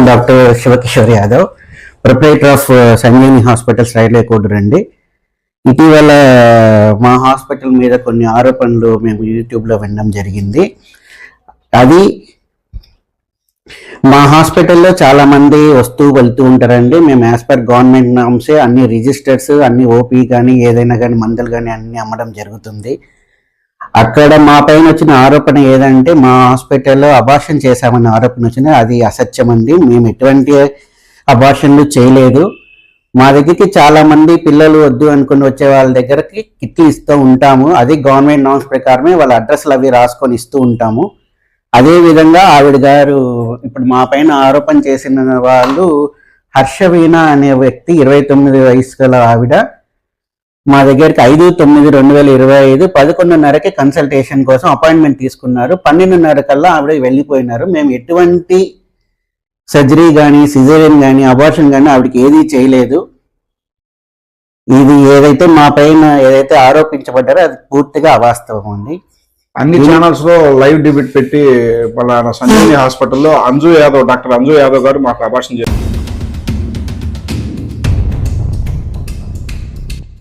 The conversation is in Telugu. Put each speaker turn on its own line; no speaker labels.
Doctor Shiva Kishore Yadav, proprietor of Sanjeevani hospitals, railway code రండి. ఇటీవల మా హాస్పిటల్ మీద కొన్ని ఆరోపణలు మేము యూట్యూబ్లో వినడం జరిగింది. అది మా హాస్పిటల్లో చాలా మంది వస్తూ వెళ్తూ ఉంటారండి. మేము యాజ్ పర్ గవర్నమెంట్ నామ్సే అన్ని రిజిస్టర్స్, అన్ని ఓపీ కానీ ఏదైనా కానీ మందులు కానీ అన్ని అమ్మడం జరుగుతుంది. అక్కడ మా పైన వచ్చిన ఆరోపణ ఏదంటే మా హాస్పిటల్లో అబార్షన్ చేశామన్న ఆరోపణ వచ్చింది. అది అసత్యం అండి. మేము ఎటువంటి అబార్షన్లు చేయలేదు. మా దగ్గరికి చాలా మంది పిల్లలు వద్దు అనుకుని వచ్చే వాళ్ళ దగ్గరకి కిట్లు ఇస్తూ ఉంటాము. అది గవర్నమెంట్ నామ్స్ ప్రకారమే వాళ్ళ అడ్రస్లు అవి రాసుకొని ఇస్తూ ఉంటాము. అదేవిధంగా ఆవిడ గారు ఇప్పుడు మా పైన ఆరోపణ చేసిన వాళ్ళు హర్షవీణ అనే వ్యక్తి, 29 వయసు గల ఆవిడ, మా దగ్గరికి 5/9/2025 11:30కి కన్సల్టేషన్ కోసం అపాయింట్మెంట్ తీసుకున్నారు. 12:30 కల్లా ఆవిడ వెళ్ళిపోయినారు. మేము ఎటువంటి సర్జరీ కానీ, సిజేరియన్ కానీ, అబార్షన్ కానీ ఆవిడకి ఏదీ చేయలేదు. ఇది ఏదైతే మా పైన ఏదైతే ఆరోపించబడ్డారో అది పూర్తిగా అవాస్తవం అండి.
అన్ని ఛానల్స్ లో లైవ్ డిబేట్ పెట్టి మన సంజీవని హాస్పిటల్లో డాక్టర్ అంజు యాదవ్ గారు మాకు అబార్షన్ చేశారు.